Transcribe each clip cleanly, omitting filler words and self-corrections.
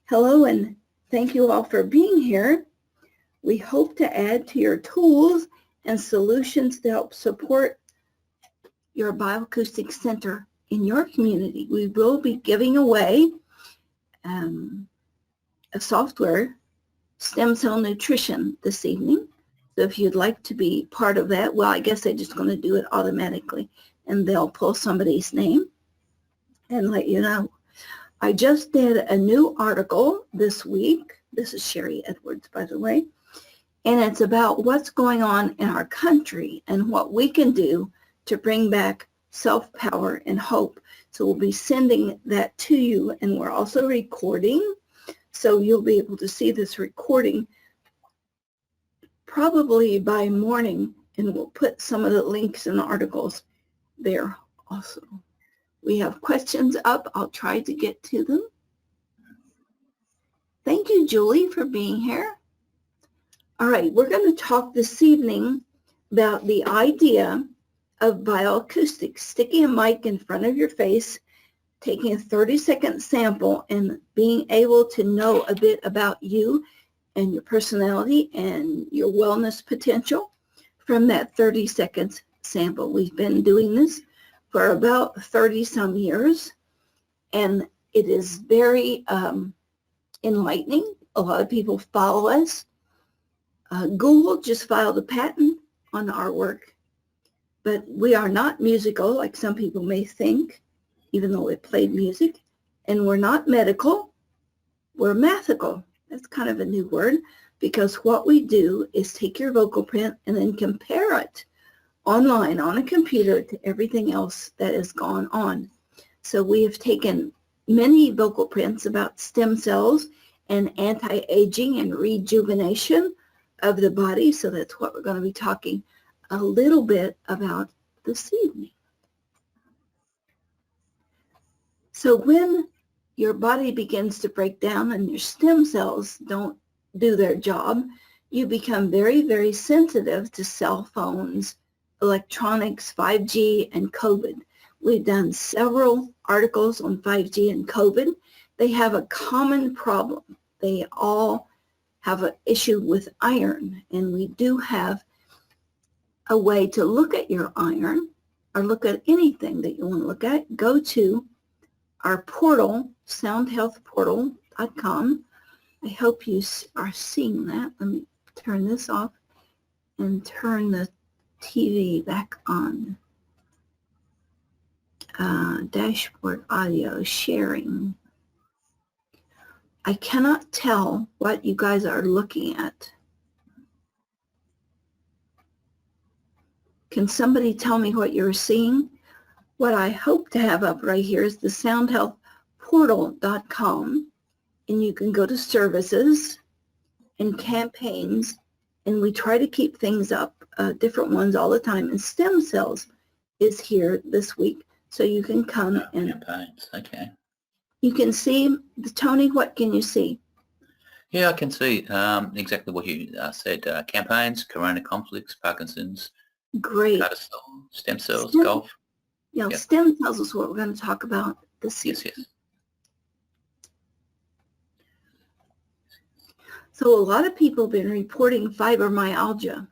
Hello, and thank you all for being here. We hope to add to your tools and solutions to help support your bioacoustic center in your community. We will be giving away a software, Stem Cell Nutrition, this evening. So if you'd like to be part of that, well, I guess they're just going to do it automatically, and they'll pull somebody's name and let you know. I just did a new article this week. This is Sharry Edwards, by the way. And it's about what's going on in our country and what we can do to bring back self-power and hope. So we'll be sending that to you, and we're also recording. So you'll be able to see this recording probably by morning, and we'll put some of the links and articles there also. We have questions up. I'll try to get to them. Thank you, Julie, for being here. All right, we're going to talk this evening about the idea of bioacoustics, sticking a mic in front of your face, taking a 30-second sample, and being able to know a bit about you and your personality and your wellness potential from that 30-second sample. We've been doing this for about 30-some years, and it is very enlightening. A lot of people follow us. Google just filed a patent on our work, but we are not musical like some people may think, even though we played music, and we're not medical, we're mathical. That's kind of a new word, because what we do is take your vocal print and then compare it online on a computer to everything else that has gone on. So we have taken many vocal prints about stem cells and anti-aging and rejuvenation of the body. So that's what we're going to be talking a little bit about this evening. So when your body begins to break down and your stem cells don't do their job, you become very, very sensitive to cell phones, electronics, 5G, and COVID. We've done several articles on 5G and COVID. They have a common problem. They all have an issue with iron, and we do have a way to look at your iron or look at anything that you want to look at. Go to our portal, soundhealthportal.com. I hope you are seeing that. Let me turn this off and turn the TV back on. Dashboard audio sharing. I cannot tell what you guys are looking at. Can somebody tell me what you're seeing? What I hope to have up right here is the soundhealthportal.com, and you can go to services and campaigns, and we try to keep things up, different ones all the time. And stem cells is here this week, so you can come and campaigns. Okay. You can see, Tony, what can you see? Yeah, I can see exactly what you said. Campaigns, corona conflicts, Parkinson's, Great. Stem cells, golf. Yeah, yep. Stem cells is what we're going to talk about this evening. Yes. So a lot of people have been reporting fibromyalgia,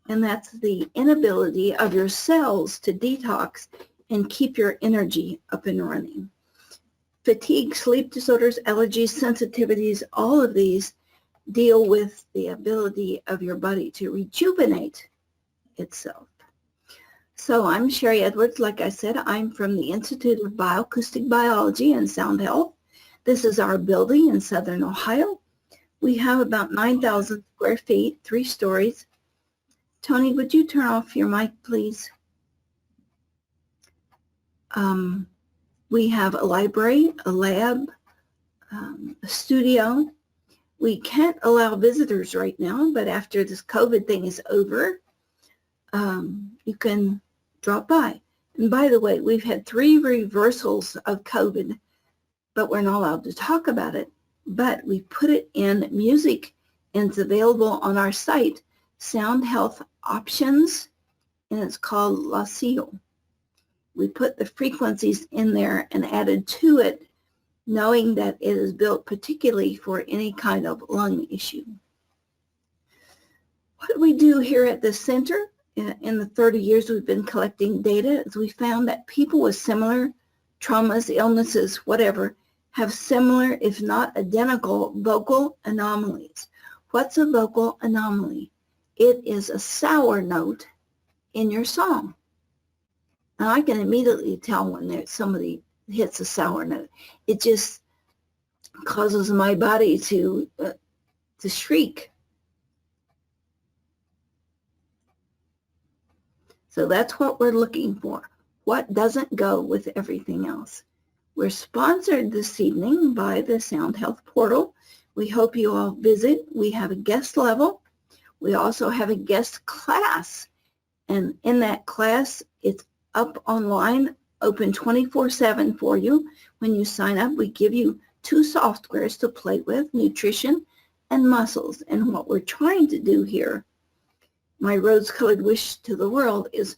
and that's the inability of your cells to detox and keep your energy up and running. Fatigue, sleep disorders, allergies, sensitivities, all of these deal with the ability of your body to rejuvenate itself. So I'm Sharry Edwards. Like I said, I'm from the Institute of Bioacoustic Biology and Sound Health. This is our building in Southern Ohio. We have about 9,000 square feet, 3 stories. Tony, would you turn off your mic, please? We have a library, a lab, a studio. We can't allow visitors right now, but after this COVID thing is over, you can drop by. And by the way, we've had 3 reversals of COVID, but we're not allowed to talk about it. But we put it in music, and it's available on our site, Sound Health Options, and it's called LaCille. We put the frequencies in there and added to it knowing that it is built particularly for any kind of lung issue. What we do here at the center in the 30 years we've been collecting data is we found that people with similar traumas, illnesses, whatever, have similar, if not identical, vocal anomalies. What's a vocal anomaly? It is a sour note in your song. And I can immediately tell when somebody hits a sour note. It just causes my body to shriek. So that's what we're looking for. What doesn't go with everything else? We're sponsored this evening by the Sound Health Portal. We hope you all visit. We have a guest level. We also have a guest class. And in that class, it's up online, open 24/7 for you. When you sign up, we give you 2 softwares to play with, nutrition and muscles. And what we're trying to do here, my rose-colored wish to the world, is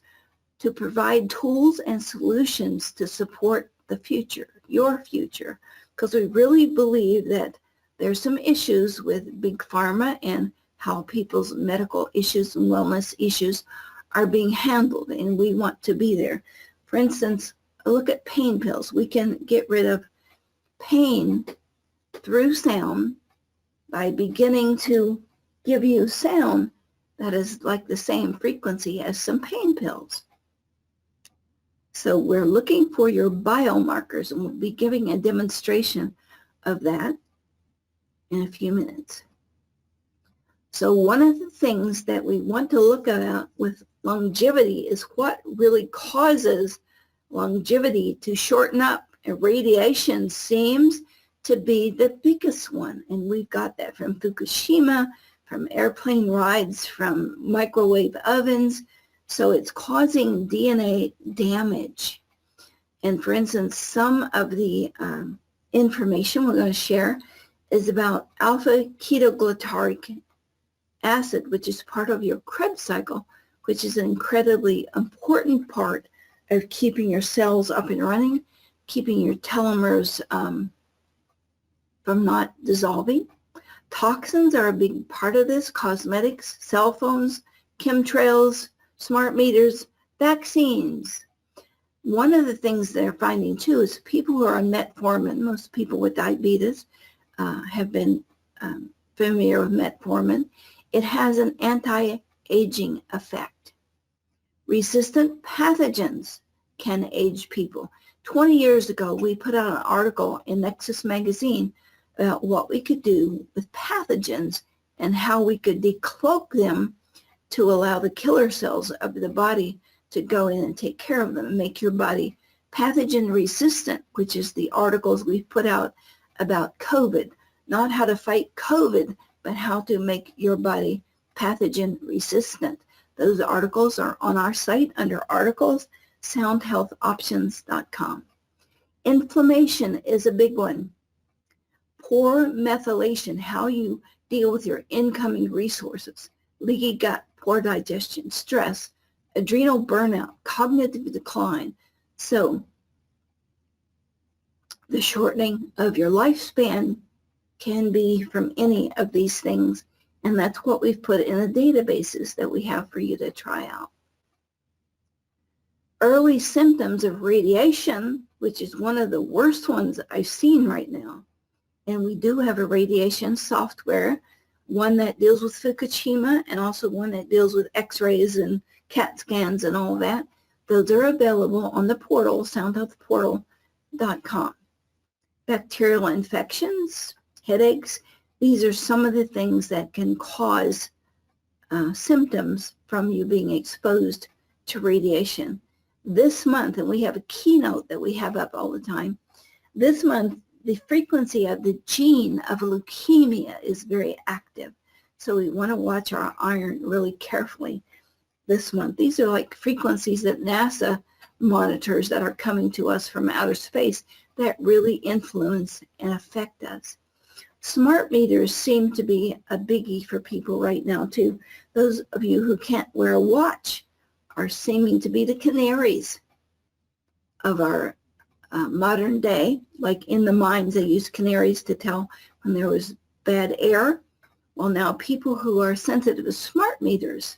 to provide tools and solutions to support the future, your future, because we really believe that there's some issues with big pharma and how people's medical issues and wellness issues are being handled, and we want to be there. For instance, look at pain pills. We can get rid of pain through sound by beginning to give you sound that is like the same frequency as some pain pills. So we're looking for your biomarkers, and we'll be giving a demonstration of that in a few minutes. So one of the things that we want to look at with longevity is what really causes longevity to shorten up. And radiation seems to be the biggest one. And we've got that from Fukushima, from airplane rides, from microwave ovens. So it's causing DNA damage. And for instance, some of the information we're going to share is about alpha ketoglutaric acid, which is part of your Krebs cycle, which is an incredibly important part of keeping your cells up and running, keeping your telomeres from not dissolving. Toxins are a big part of this: cosmetics, cell phones, chemtrails, smart meters, vaccines. One of the things they're finding too is people who are on metformin, most people with diabetes have been familiar with metformin. It has an anti-aging effect. Resistant pathogens can age people. 20 years ago, we put out an article in Nexus magazine about what we could do with pathogens and how we could decloak them to allow the killer cells of the body to go in and take care of them and make your body pathogen resistant, which is the articles we've put out about COVID. Not how to fight COVID, but how to make your body pathogen resistant. Those articles are on our site under articles, soundhealthoptions.com. Inflammation is a big one. Poor methylation, how you deal with your incoming resources. Leaky gut, poor digestion, stress, adrenal burnout, cognitive decline. So the shortening of your lifespan can be from any of these things, and that's what we've put in the databases that we have for you to try out. Early symptoms of radiation, which is one of the worst ones I've seen right now, and we do have a radiation software, one that deals with Fukushima and also one that deals with x-rays and CAT scans and all that. Those are available on the portal, soundhealthportal.com. Bacterial infections, headaches, these are some of the things that can cause symptoms from you being exposed to radiation. This month, and we have a keynote that we have up all the time, this month the frequency of the gene of leukemia is very active. So we want to watch our iron really carefully this month. These are like frequencies that NASA monitors that are coming to us from outer space that really influence and affect us. Smart meters seem to be a biggie for people right now too. Those of you who can't wear a watch are seeming to be the canaries of our modern day, like in the mines, they use canaries to tell when there was bad air. Well, now people who are sensitive to smart meters,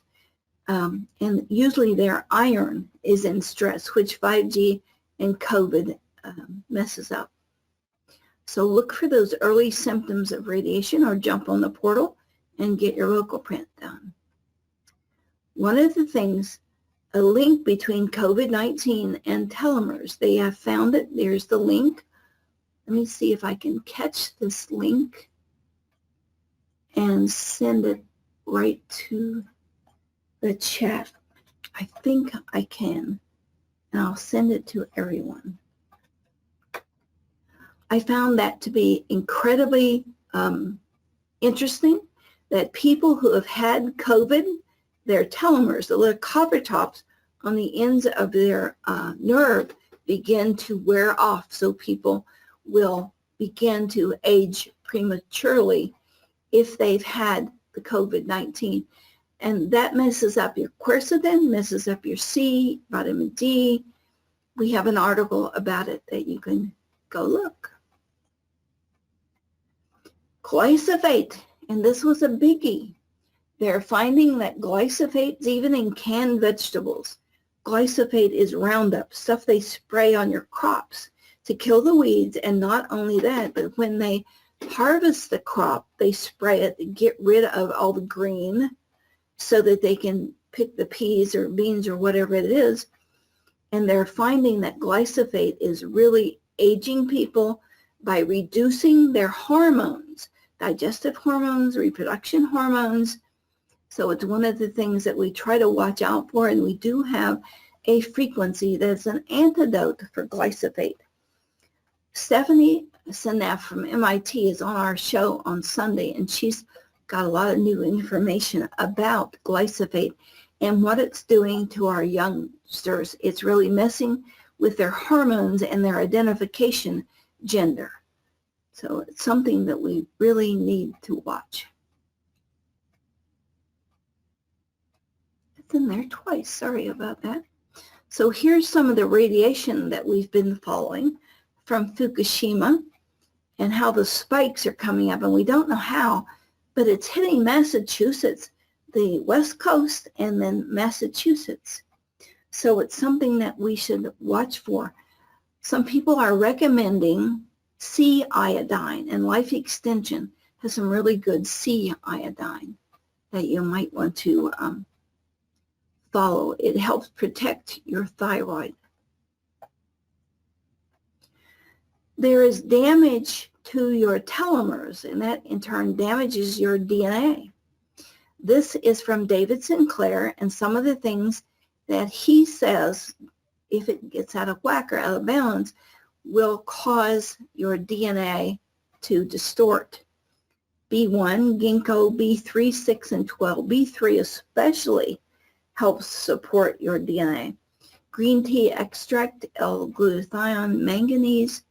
and usually their iron is in stress, which 5G and COVID messes up. So look for those early symptoms of radiation or jump on the portal and get your vocal print done. One of the things, a link between COVID-19 and telomeres. They have found it. There's the link. Let me see if I can catch this link and send it right to the chat. I think I can, and I'll send it to everyone. I found that to be incredibly interesting, that people who have had COVID, their telomeres, the little copper tops on the ends of their nerve, begin to wear off. So people will begin to age prematurely if they've had the COVID-19. And that messes up your quercetin, messes up your C, vitamin D. We have an article about it that you can go look. Glyphosate, and this was a biggie. They're finding that glyphosate is even in canned vegetables. Glyphosate is Roundup, stuff they spray on your crops to kill the weeds. And not only that, but when they harvest the crop, they spray it to get rid of all the green so that they can pick the peas or beans or whatever it is. And they're finding that glyphosate is really aging people by reducing their hormones, digestive hormones, reproduction hormones. So it's one of the things that we try to watch out for, and we do have a frequency that's an antidote for glyphosate. Stephanie Seneff from MIT is on our show on Sunday, and she's got a lot of new information about glyphosate and what it's doing to our youngsters. It's really messing with their hormones and their identification gender. So it's something that we really need to watch. It's in there twice. Sorry about that. So here's some of the radiation that we've been following from Fukushima and how the spikes are coming up. And we don't know how, but it's hitting Massachusetts, the West Coast, and then Massachusetts. So it's something that we should watch for. Some people are recommending C iodine, and Life Extension has some really good C iodine that you might want to follow. It helps protect your thyroid. There is damage to your telomeres, and that in turn damages your DNA. This is from David Sinclair, and some of the things that he says, if it gets out of whack or out of balance, will cause your DNA to distort. B1, ginkgo, B3, 6, and 12. B3 especially helps support your DNA. Green tea extract, L-glutathione, magnesium,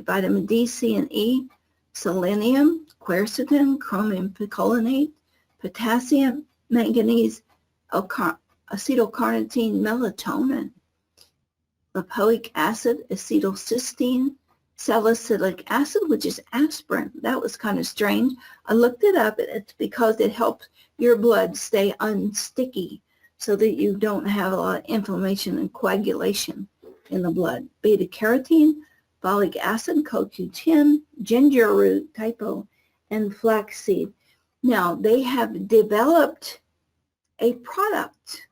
vitamin D, C, and E, selenium, quercetin, chromium picolinate, potassium, manganese, acetylcarnitine, melatonin, lipoic acid, acetylcysteine, salicylic acid, which is aspirin. That was kind of strange. I looked it up. It's because it helps your blood stay unsticky so that you don't have a lot of inflammation and coagulation in the blood. Beta carotene, folic acid, CoQ10, ginger root, typo, and flaxseed. Now, they have developed a product.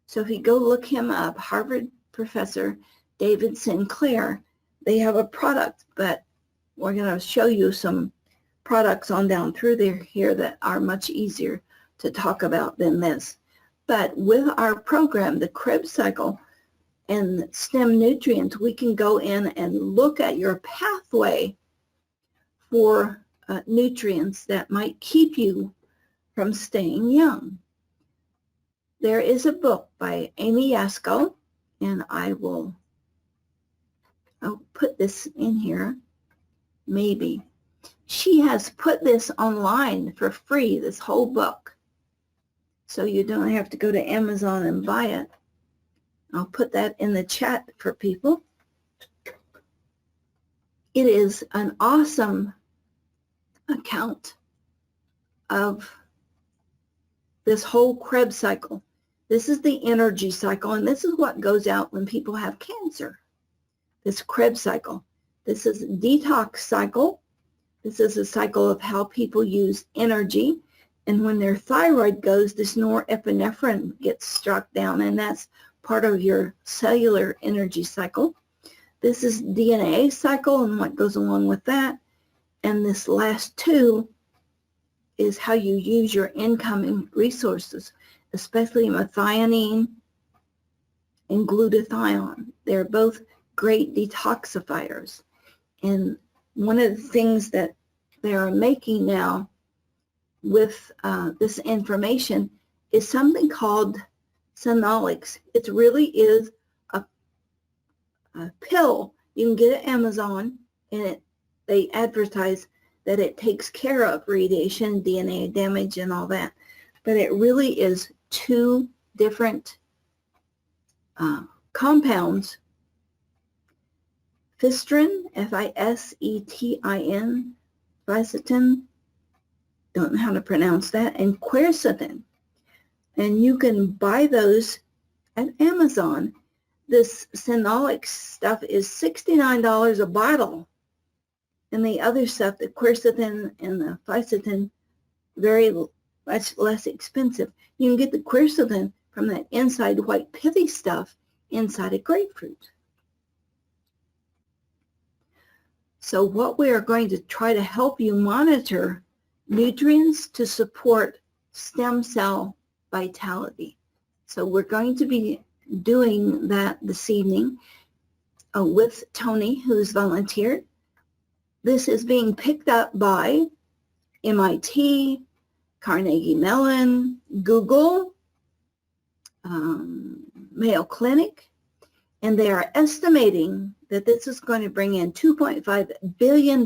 So if you go look him up, Harvard professor David Sinclair, they have a product, but we're going to show you some products on down through there here that are much easier to talk about than this. But with our program, the Krebs cycle and STEM nutrients, we can go in and look at your pathway for nutrients that might keep you from staying young. There is a book by Amy Yasko, and I'll put this in here, maybe. She has put this online for free, this whole book. So you don't have to go to Amazon and buy it. I'll put that in the chat for people. It is an awesome account of this whole Krebs cycle. This is the energy cycle, and this is what goes out when people have cancer. This Krebs cycle. This is a detox cycle. This is a cycle of how people use energy. And when their thyroid goes, this norepinephrine gets struck down, and that's part of your cellular energy cycle. This is DNA cycle and what goes along with that. And this last two is how you use your incoming resources, especially methionine and glutathione. They're both great detoxifiers. And one of the things that they are making now with this information is something called Phenolics. It really is a pill. You can get it at Amazon, and they advertise that it takes care of radiation, DNA damage, and all that. But it really is two different compounds. Fisetin, F-I-S-E-T-I-N, Fisetin, don't know how to pronounce that, and quercetin. And you can buy those at Amazon. This Phenolics stuff is $69 a bottle. And the other stuff, the quercetin and the Fisetin, very much less expensive. You can get the quercetin from that inside white pithy stuff inside a grapefruit. So what we are going to try to help you monitor nutrients to support stem cell vitality. So we're going to be doing that this evening with Tony, who's volunteered. This is being picked up by MIT, Carnegie Mellon, Google, Mayo Clinic, and they are estimating that this is going to bring in $2.5 billion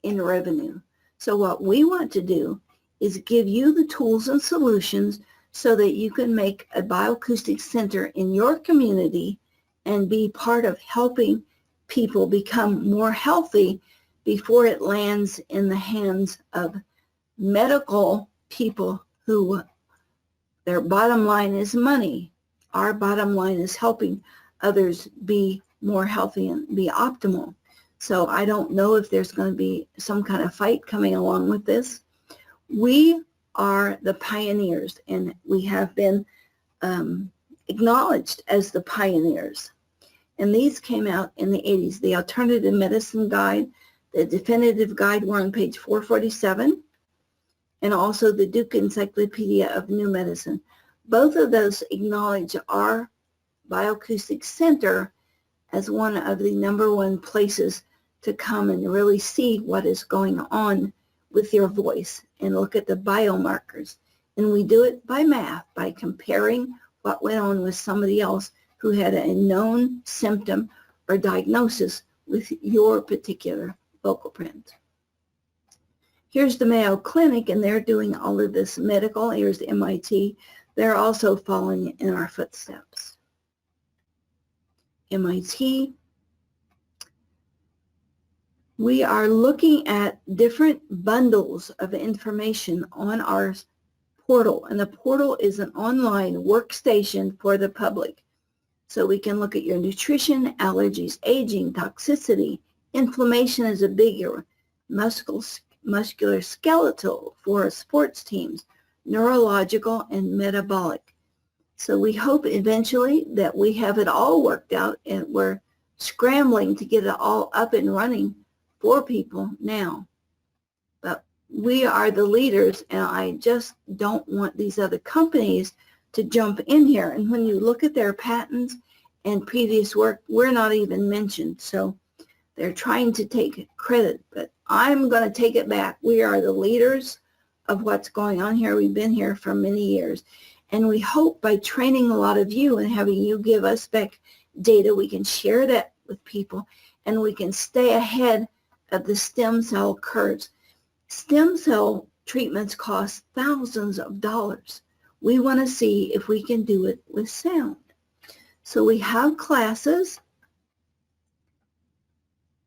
in revenue. So what we want to do is give you the tools and solutions so that you can make a bioacoustic center in your community and be part of helping people become more healthy before it lands in the hands of medical people who their bottom line is money. Our bottom line is helping others be more healthy and be optimal. So I don't know if there's going to be some kind of fight coming along with this. We are the pioneers, and we have been acknowledged as the pioneers. And these came out in the 80s. The Alternative Medicine Guide, the Definitive Guide were on page 447, and also the Duke Encyclopedia of New Medicine. Both of those acknowledge our Bioacoustic Center as one of the #1 places to come and really see what is going on with your voice and look at the biomarkers. And we do it by math, by comparing what went on with somebody else who had a known symptom or diagnosis with your particular vocal print. Here's the Mayo Clinic, and they're doing all of this medical. Here's the MIT. They're also following in our footsteps. MIT. We are looking at different bundles of information on our portal, and the portal is an online workstation for the public. So we can look at your nutrition, allergies, aging, toxicity. Inflammation is a big area. Musculoskeletal for sports teams, neurological, and metabolic. So we hope eventually that we have it all worked out, and we're scrambling to get it all up and running for people now. But we are the leaders, and I just don't want these other companies to jump in here. And when you look at their patents and previous work, we're not even mentioned. So they're trying to take credit, but I'm going to take it back. We are the leaders of what's going on here. We've been here for many years. And we hope by training a lot of you and having you give us back data, we can share that with people, and we can stay ahead of the stem cell curves. Stem cell treatments cost thousands of dollars. We want to see if we can do it with sound. So we have classes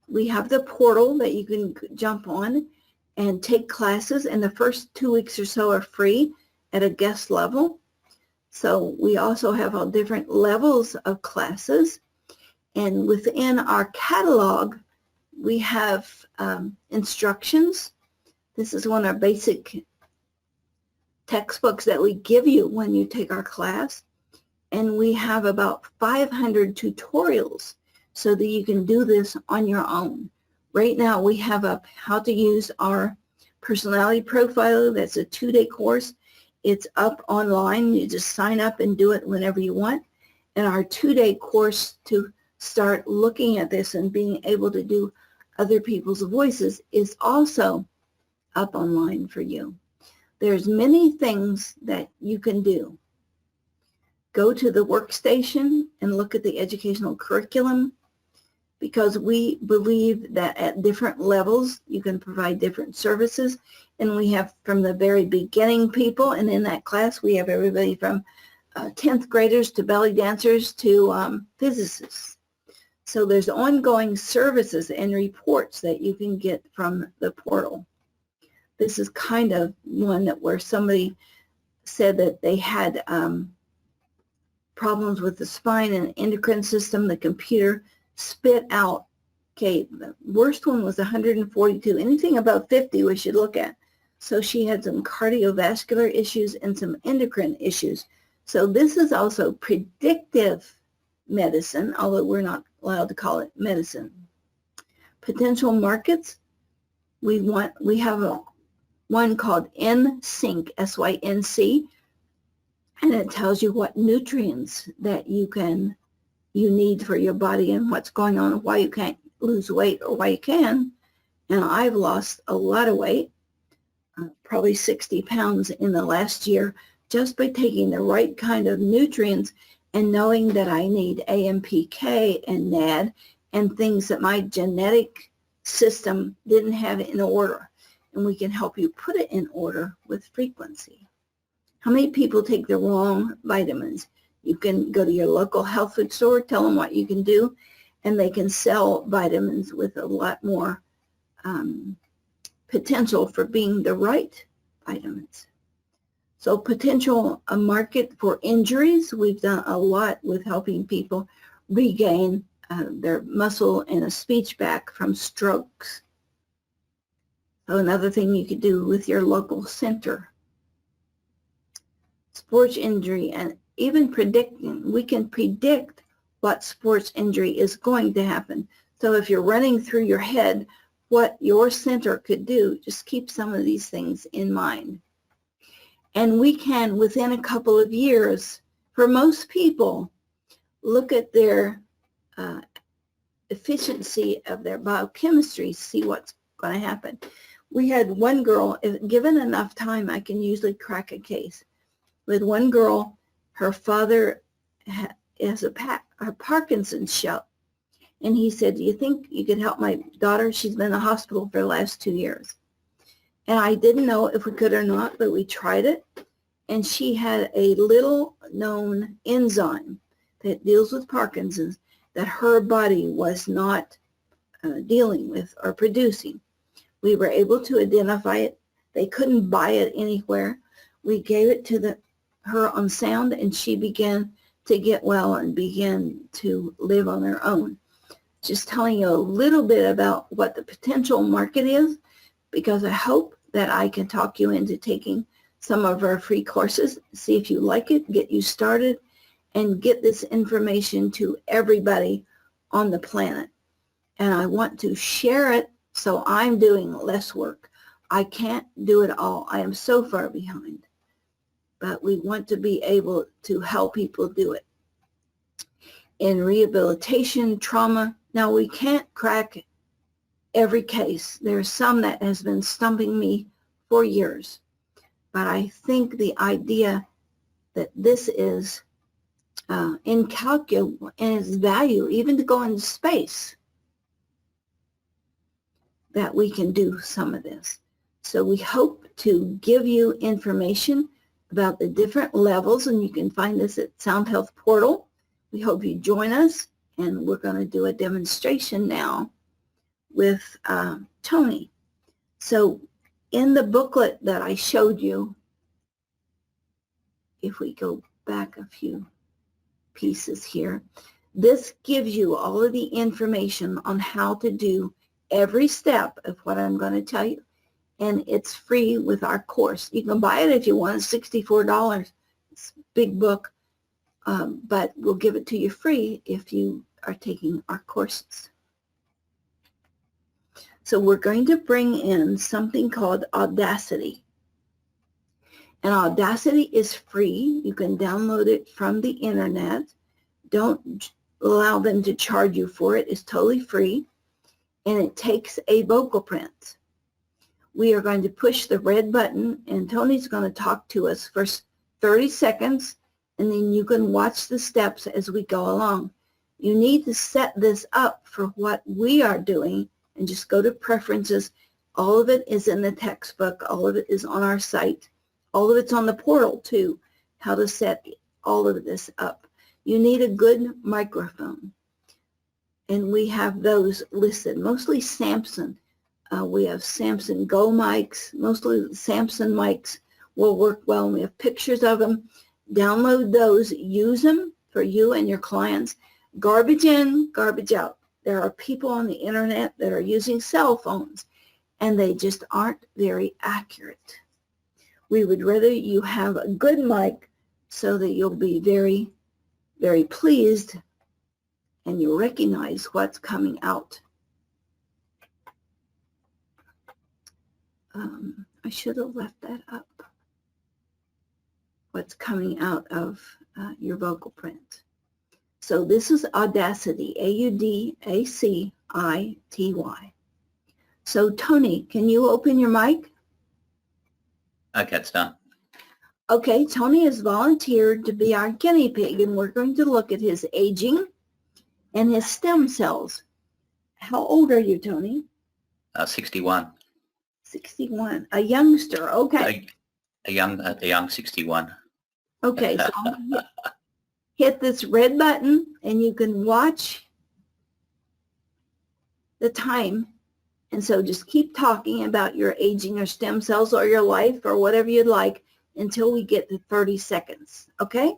We have the portal that you can jump on and take classes, and the first 2 weeks or so are free at a guest level. So we also have all different levels of classes, and within our catalog we have instructions. This is one of our basic textbooks that we give you when you take our class, and we have about 500 tutorials so that you can do this on your own. Right now we have up how to use our personality profiler. That's a 2-day course. It's up online. You just sign up and do it whenever you want. And our 2-day course to start looking at this and being able to do other people's voices is also up online for you. There's many things that you can do. Go to the workstation and look at the educational curriculum, because we believe that at different levels you can provide different services. And we have from the very beginning people, and in that class we have everybody from 10th graders to belly dancers to physicists. So there's ongoing services and reports that you can get from the portal. This is kind of one that where somebody said that they had problems with the spine and endocrine system. The computer spit out, okay, the worst one was 142. Anything above 50 we should look at. So she had some cardiovascular issues and some endocrine issues. So this is also predictive medicine, although we're not allowed to call it medicine. Potential markets, we have one called NSYNC, S-Y-N-C, and it tells you what nutrients that you need for your body and what's going on and why you can't lose weight or why you can. And I've lost a lot of weight, probably 60 pounds in the last year, just by taking the right kind of nutrients and knowing that I need AMPK and NAD and things that my genetic system didn't have in order. And we can help you put it in order with frequency. How many people take the wrong vitamins? You can go to your local health food store, tell them what you can do, and they can sell vitamins with a lot more potential for being the right vitamins. So potential a market for injuries. We've done a lot with helping people regain their muscle and a speech back from strokes. So another thing you could do with your local center. Sports injury, and even predicting. We can predict what sports injury is going to happen. So if you're running through your head what your center could do, just keep some of these things in mind. And we can, within a couple of years, for most people, look at their efficiency of their biochemistry, see what's going to happen. We had one girl, if given enough time, I can usually crack a case. With one girl, her father has a Parkinson's show. And he said, do you think you could help my daughter? She's been in the hospital for the last 2 years. And I didn't know if we could or not, but we tried it. And she had a little known enzyme that deals with Parkinson's that her body was not dealing with or producing. We were able to identify it. They couldn't buy it anywhere. We gave it to her on sound, and she began to get well and began to live on her own. Just telling you a little bit about what the potential market is, because I hope that I can talk you into taking some of our free courses, see if you like it, get you started, and get this information to everybody on the planet. And I want to share it, so I'm doing less work. I can't do it all. I am so far behind. But we want to be able to help people do it. In rehabilitation, trauma, now we can't crack every case. There's some that has been stumping me for years. But I think the idea that this is incalculable in its value, even to go into space, that we can do some of this. So we hope to give you information about the different levels, and you can find this at Sound Health Portal. We hope you join us, and we're going to do a demonstration now with Tony. So in the booklet that I showed you, if we go back a few pieces here, this gives you all of the information on how to do every step of what I'm going to tell you. And it's free with our course. You can buy it if you want. It's $64. It's a big book, but we'll give it to you free if you are taking our courses. So we're going to bring in something called Audacity. And Audacity is free. You can download it from the internet. Don't allow them to charge you for it. It's totally free. And it takes a vocal print. We are going to push the red button, and Tony's going to talk to us for 30 seconds, and then you can watch the steps as we go along. You need to set this up for what we are doing, and just go to Preferences. All of it is in the textbook. All of it is on our site. All of it's on the portal, too, how to set all of this up. You need a good microphone, and we have those listed, mostly Samson. We have Samson Go mics. Mostly the Samson mics will work well. We have pictures of them. Download those. Use them for you and your clients. Garbage in, garbage out. There are people on the internet that are using cell phones, and they just aren't very accurate. We would rather you have a good mic so that you'll be very, very pleased and you recognize what's coming out. I should have left that up. What's coming out of your vocal print. So this is Audacity, Audacity. So Tony, can you open your mic? Okay, it's done. Okay, Tony has volunteered to be our guinea pig, and we're going to look at his aging and his stem cells. How old are you, Tony? 61. 61. A youngster. Okay. A young 61. Okay, so I'm gonna hit this red button, and you can watch the time. And so just keep talking about your aging or stem cells or your life or whatever you'd like until we get to 30 seconds. Okay?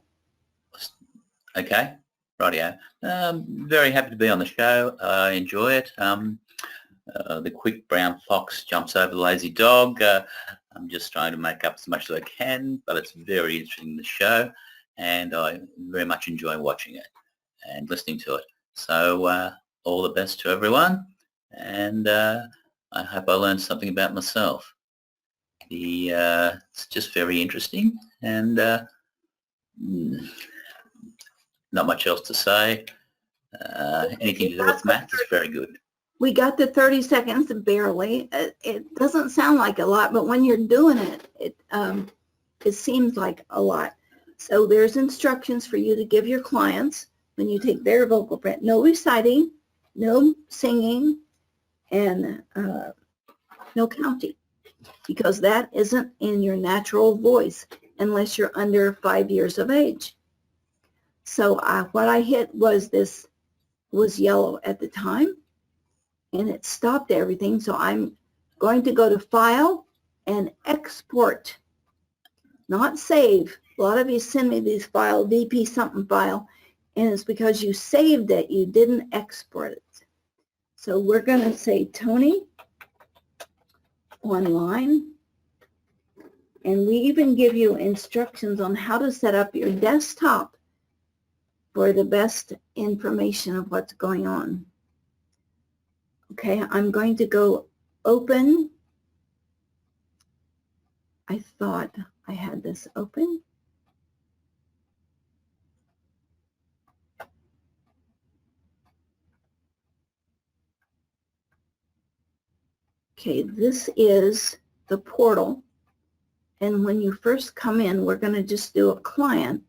Okay. Rightio. Very happy to be on the show. I enjoy it. The quick brown fox jumps over the lazy dog. I'm just trying to make up as much as I can, but it's very interesting, the show, and I very much enjoy watching it and listening to it. So all the best to everyone, and I hope I learned something about myself. It's just very interesting, and not much else to say. Anything to do with math is very good. We got the 30 seconds, barely. It doesn't sound like a lot, but when you're doing it, it seems like a lot. So there's instructions for you to give your clients when you take their vocal print. No reciting, no singing, and no counting, because that isn't in your natural voice unless you're under 5 years of age. So what I hit was this was yellow at the time, and it stopped everything. So I'm going to go to File and Export, not Save. A lot of you send me these file, VP something file, and it's because you saved it, you didn't export it. So we're going to say Tony online, and we even give you instructions on how to set up your desktop for the best information of what's going on. Okay, I'm going to go open. I thought I had this open. Okay, this is the portal. And when you first come in, we're going to just do a client.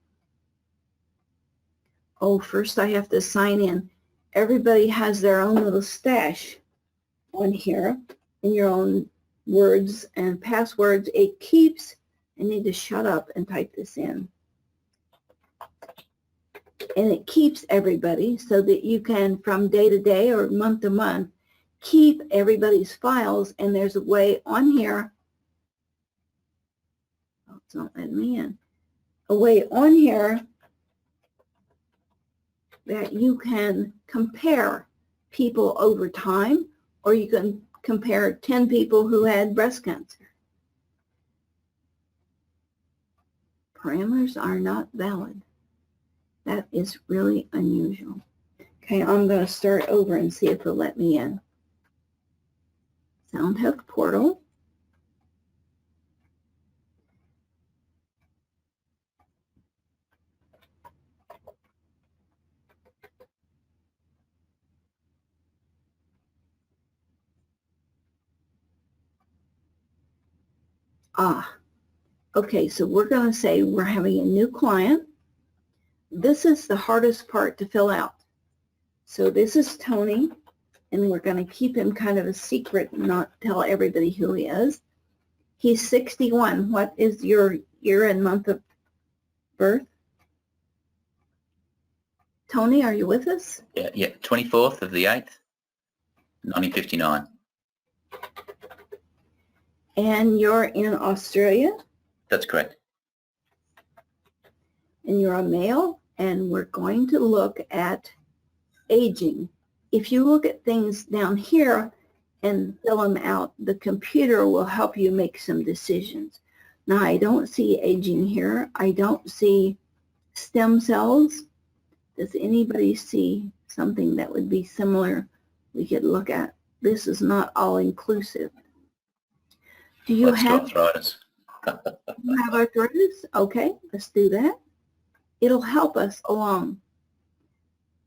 Oh, first I have to sign in. Everybody has their own little stash on here in your own words and passwords. It keeps, I need to shut up and type this in. And it keeps everybody so that you can, from day to day or month to month, keep everybody's files, and there's a way on here, oh, it's not letting me in, a way on here that you can compare people over time, or you can compare 10 people who had breast cancer. Parameters are not valid. That is really unusual. Okay, I'm going to start over and see if it'll let me in. Sound Health Portal. Okay, so we're going to say we're having a new client. This is the hardest part to fill out. So this is Tony, and we're going to keep him kind of a secret and not tell everybody who he is. He's 61. What is your year and month of birth? Tony, are you with us? Yeah, 24th of the 8th, 1959. And you're in Australia? That's correct. And you're a male, and we're going to look at aging. If you look at things down here and fill them out, the computer will help you make some decisions. Now, I don't see aging here. I don't see stem cells. Does anybody see something that would be similar we could look at? This is not all inclusive. Do you have arthritis? You have arthritis? Okay, let's do that. It'll help us along.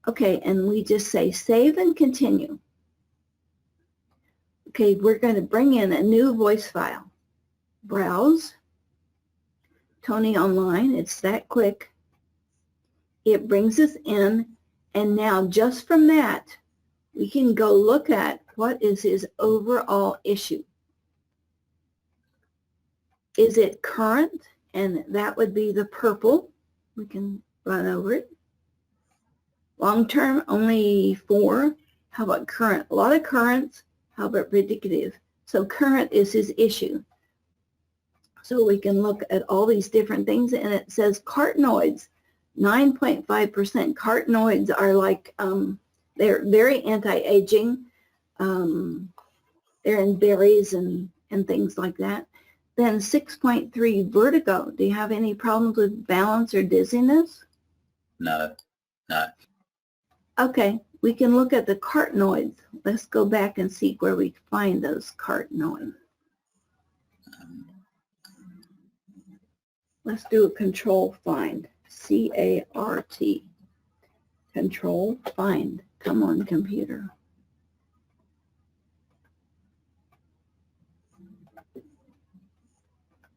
Okay, and we just say save and continue. Okay, we're going to bring in a new voice file. Browse. Tony Online, it's that quick. It brings us in, and now just from that, we can go look at what is his overall issue. Is it current? And that would be the purple. We can run over it. Long-term, only 4. How about current? A lot of currents. How about predictive? So current is his issue. So we can look at all these different things, and it says carotenoids. 9.5%. Carotenoids are like, they're very anti-aging. They're in berries and things like that. Then 6.3, vertigo. Do you have any problems with balance or dizziness? No. Okay, we can look at the carotenoids. Let's go back and see where we find those carotenoids. Let's do a control find. C-A-R-T. Control find. Come on, computer.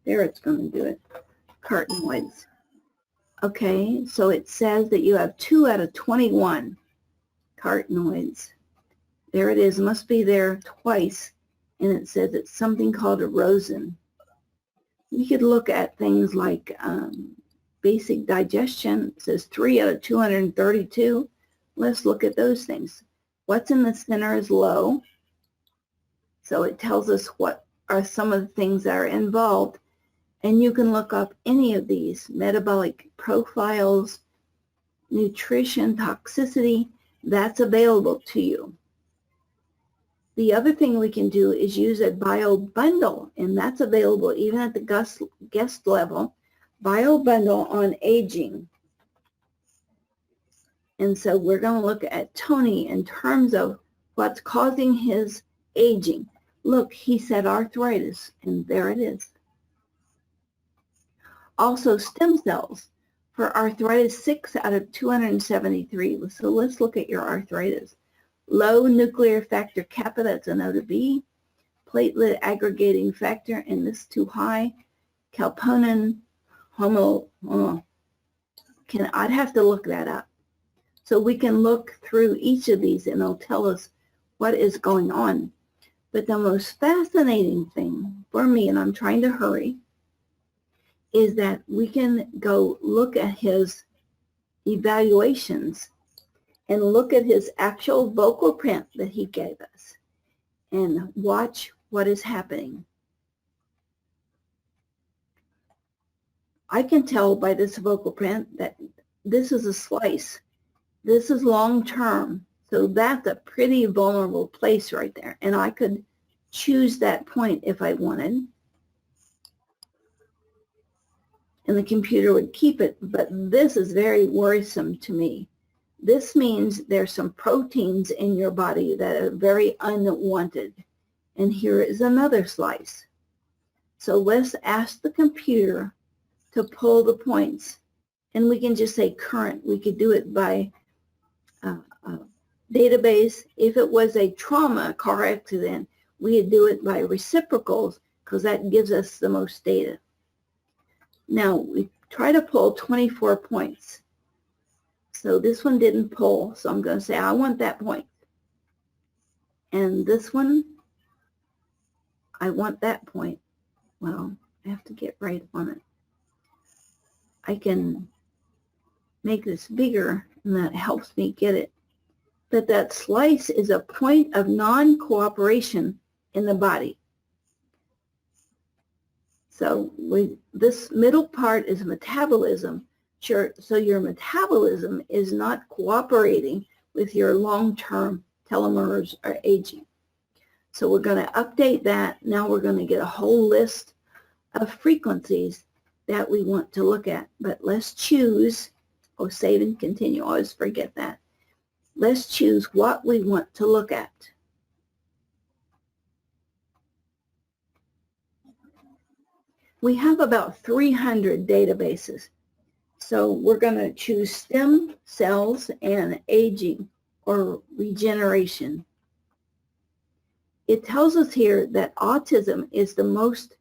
There, it's going to do it. Carotenoids. Okay, so it says that you have 2 out of 21 carotenoids. There it is. Must be there twice. And it says it's something called erosin. We could look at things like basic digestion. It says 3 out of 232. Let's look at those things. What's in the center is low. So it tells us what are some of the things that are involved. And you can look up any of these, metabolic profiles, nutrition, toxicity, that's available to you. The other thing we can do is use a bio bundle, and that's available even at the guest level, bio bundle on aging. And so we're going to look at Tony in terms of what's causing his aging. Look, he said arthritis, and there it is. Also stem cells for arthritis, 6 out of 273. So let's look at your arthritis. Low nuclear factor kappa, that's an O to B. Platelet aggregating factor, and this too high. Calponin, I'd have to look that up. So we can look through each of these and it'll tell us what is going on. But the most fascinating thing for me, and I'm trying to hurry, is that we can go look at his evaluations and look at his actual vocal print that he gave us. and watch what is happening. I can tell by this vocal print that this is a slice. This is long term. So that's a pretty vulnerable place right there. And I could choose that point if I wanted. And the computer would keep it. But this is very worrisome to me. This means there's some proteins in your body that are very unwanted. And here is another slice. So let's ask the computer to pull the points. And we can just say current. We could do it by database. If it was a trauma, car accident, we'd do it by reciprocals because that gives us the most data. Now, we try to pull 24 points. So this one didn't pull, so I'm going to say I want that point. And this one, I want that point. Well, I have to get right on it. I can make this bigger, and that helps me get it. But that slice is a point of non-cooperation in the body. So this middle part is metabolism. Sure, so your metabolism is not cooperating with your long-term telomeres or aging. So we're going to update that. Now we're going to get a whole list of frequencies that we want to look at. But let's choose, save and continue. I always forget that. Let's choose what we want to look at. We have about 300 databases. So we're going to choose stem cells and aging or regeneration. It tells us here that autism is the most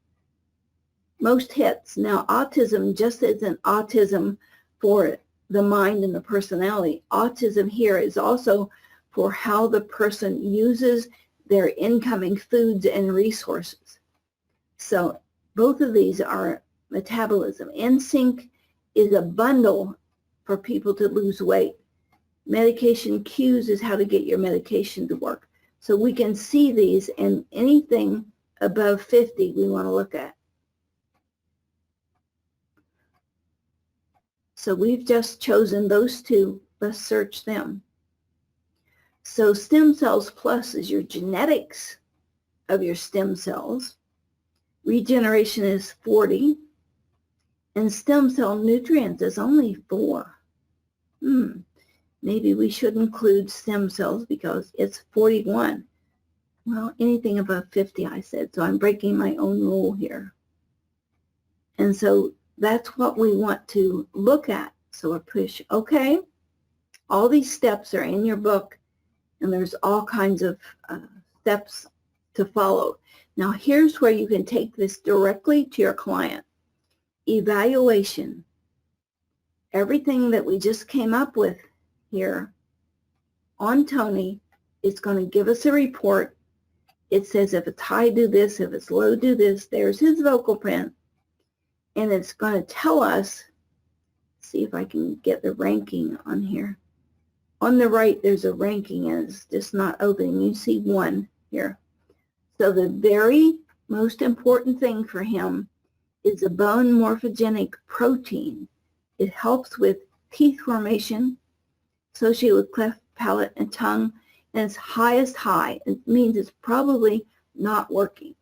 hits. Now, autism just isn't autism for the mind and the personality. Autism here is also for how the person uses their incoming foods and resources. So both of these are metabolism. NSYNC is a bundle for people to lose weight. Medication cues is how to get your medication to work. So we can see these, and anything above 50 we want to look at. So we've just chosen those two. Let's search them. So stem cells plus is your genetics of your stem cells. Regeneration is 40. And stem cell nutrients is only 4. Maybe we should include stem cells because it's 41. Well, anything above 50, I said. So I'm breaking my own rule here. And so that's what we want to look at. So I push OK. All these steps are in your book, and there's all kinds of steps to follow. Now here's where you can take this directly to your client. Evaluation. Everything that we just came up with here on Tony, it's going to give us a report. It says if it's high, do this. If it's low, do this. There's his vocal print. And it's going to tell us, see if I can get the ranking on here. On the right, there's a ranking, and it's just not opening. You see 1 here. So the very most important thing for him is a bone morphogenic protein. It helps with teeth formation associated with cleft palate and tongue, and it's highest high. It means it's probably not working.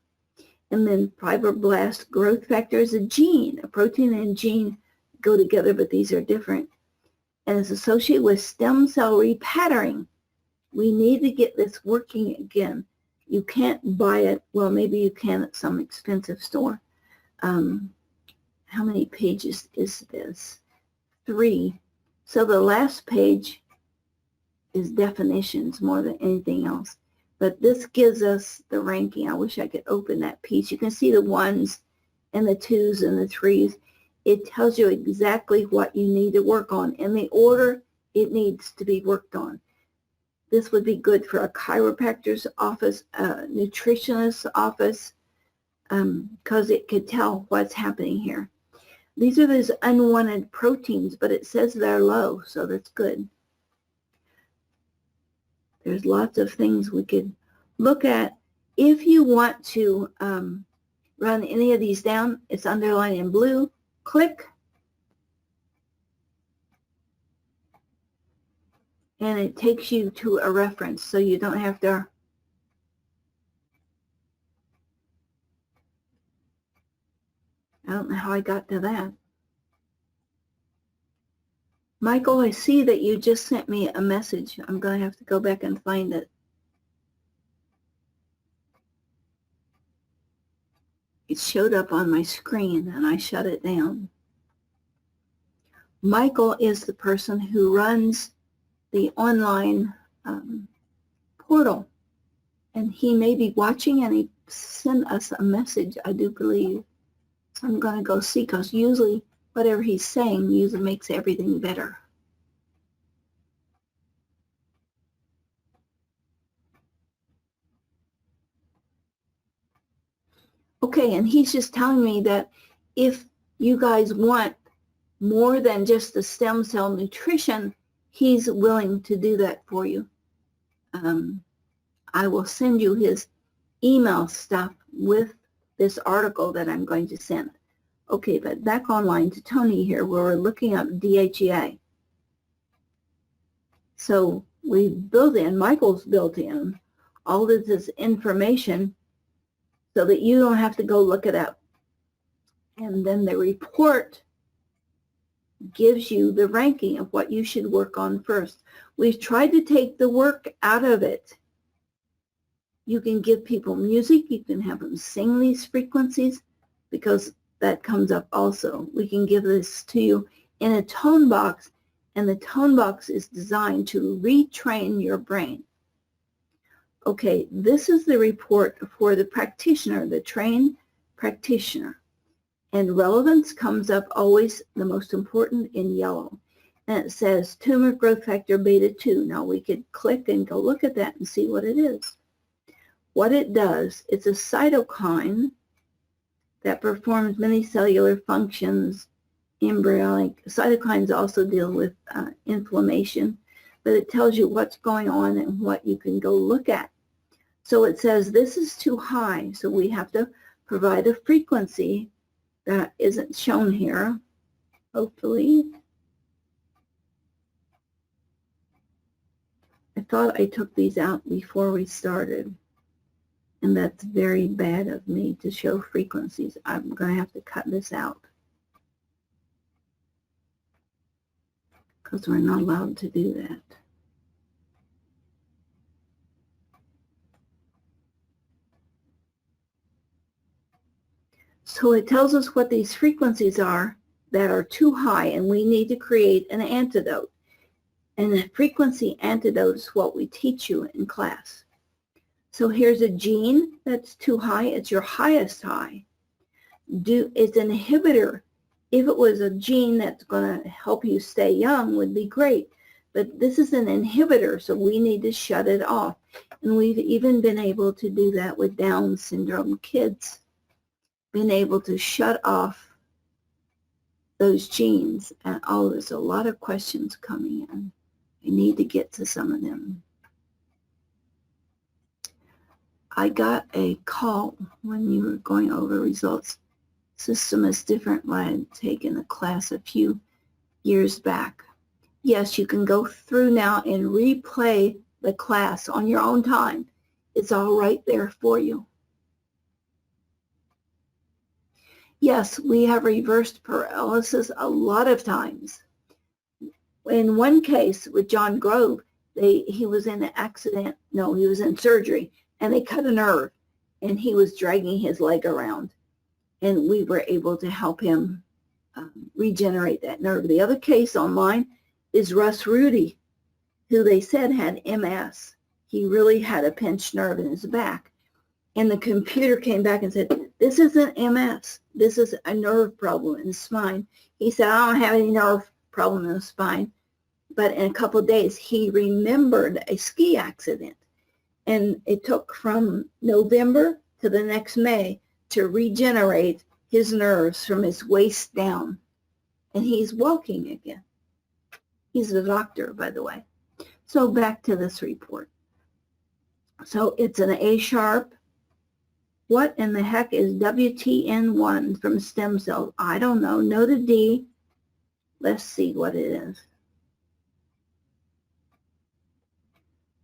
And then fibroblast growth factor is a gene. A protein and a gene go together, but these are different. And it's associated with stem cell repatterning. We need to get this working again. You can't buy it. Well, maybe you can at some expensive store. How many pages is this? 3. So the last page is definitions more than anything else. But this gives us the ranking. I wish I could open that piece. You can see the 1s and the 2s and the 3s. It tells you exactly what you need to work on in the order it needs to be worked on. This would be good for a chiropractor's office, a nutritionist's office, because it could tell what's happening here. These are those unwanted proteins, but it says they're low, so that's good. There's lots of things we could look at, If you want to run any of these down, it's underlined in blue. Click. And it takes you to a reference, so you don't have to I don't know how I got to that. Michael, I see that you just sent me a message. I'm going to have to go back and find it. It showed up on my screen and I shut it down. Michael is the person who runs the online portal, and he may be watching, and he sent us a message, I do believe. So I'm going to go see, because usually whatever he's saying usually makes everything better. Okay, and he's just telling me that if you guys want more than just the stem cell nutrition, he's willing to do that for you. I will send you his email stuff with this article that I'm going to send. Okay, but back online to Tony here, where we're looking up DHEA. So we've built in, Michael's built in all of this information so that you don't have to go look it up. And then the report gives you the ranking of what you should work on first. We've tried to take the work out of it. You can give people music. You can have them sing these frequencies, because that comes up also. We can give this to you in a tone box, and the tone box is designed to retrain your brain. Okay, this is the report for the practitioner, the trained practitioner. And relevance comes up always the most important in yellow. And it says tumor growth factor beta 2. Now we could click and go look at that and see what it is. What it does, it's a cytokine that performs many cellular functions. Embryonic cytokines also deal with inflammation, but it tells you what's going on and what you can go look at. So it says this is too high, so we have to provide a frequency that isn't shown here, hopefully. I thought I took these out before we started, and that's very bad of me to show frequencies. I'm going to have to cut this out, because we're not allowed to do that. So it tells us what these frequencies are that are too high, and we need to create an antidote. And the frequency antidote is what we teach you in class. So here's a gene that's too high. It's your highest high. It's an inhibitor. If it was a gene that's going to help you stay young, would be great. But this is an inhibitor, so we need to shut it off. And we've even been able to do that with Down syndrome kids. Been able to shut off those genes. And there's a lot of questions coming in. I need to get to some of them. I got a call when you were going over results. System is different when I had taken a class a few years back. Yes, you can go through now and replay the class on your own time. It's all right there for you. Yes, we have reversed paralysis a lot of times. In one case with John Grove, he was in an accident. No, he was in surgery, and they cut a nerve, and he was dragging his leg around, and we were able to help him regenerate that nerve. The other case on mine is Russ Rudy, who they said had MS. He really had a pinched nerve in his back, and the computer came back and said, this isn't MS. This is a nerve problem in the spine. He said, I don't have any nerve problem in the spine. But in a couple of days, he remembered a ski accident. And it took from November to the next May to regenerate his nerves from his waist down. And he's walking again. He's a doctor, by the way. So back to this report. So it's an A-sharp What in the heck is WTN1 from stem cells? I don't know. No to D. Let's see what it is.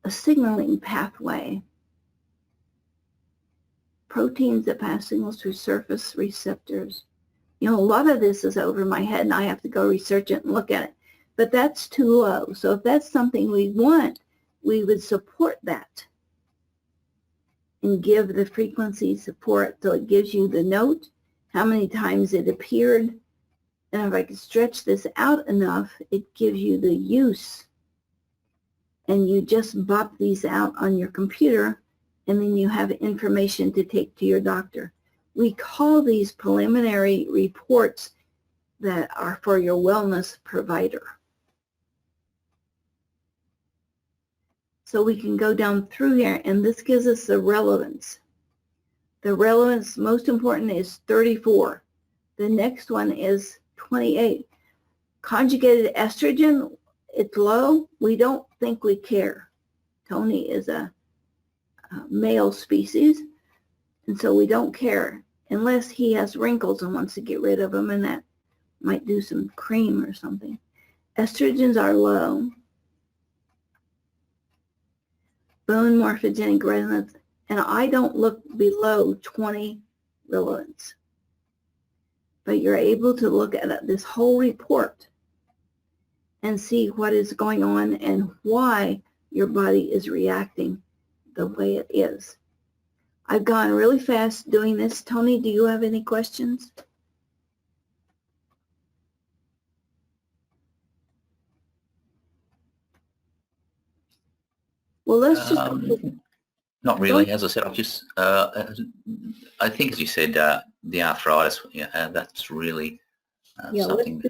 A signaling pathway. Proteins that pass signals through surface receptors. You know, a lot of this is over my head and I have to go research it and look at it. But that's too low. So if that's something we want, we would support that and give the frequency support so it gives you the note, how many times it appeared. And if I can stretch this out enough, it gives you the use. And you just bop these out on your computer, and then you have information to take to your doctor. We call these preliminary reports that are for your wellness provider. So we can go down through here, and this gives us the relevance. The relevance, most important, is 34. The next one is 28. Conjugated estrogen, it's low. We don't think we care. Tony is a male species, and so we don't care unless he has wrinkles and wants to get rid of them, and that might do some cream or something. Estrogens are low. Bone morphogenic resonance, and I don't look below 20 relevance. But you're able to look at this whole report and see what is going on and why your body is reacting the way it is. I've gone really fast doing this. Tony, do you have any questions? Well, let's just... Not really. As I said, I've just, I think as you said, the arthritis, that's really something.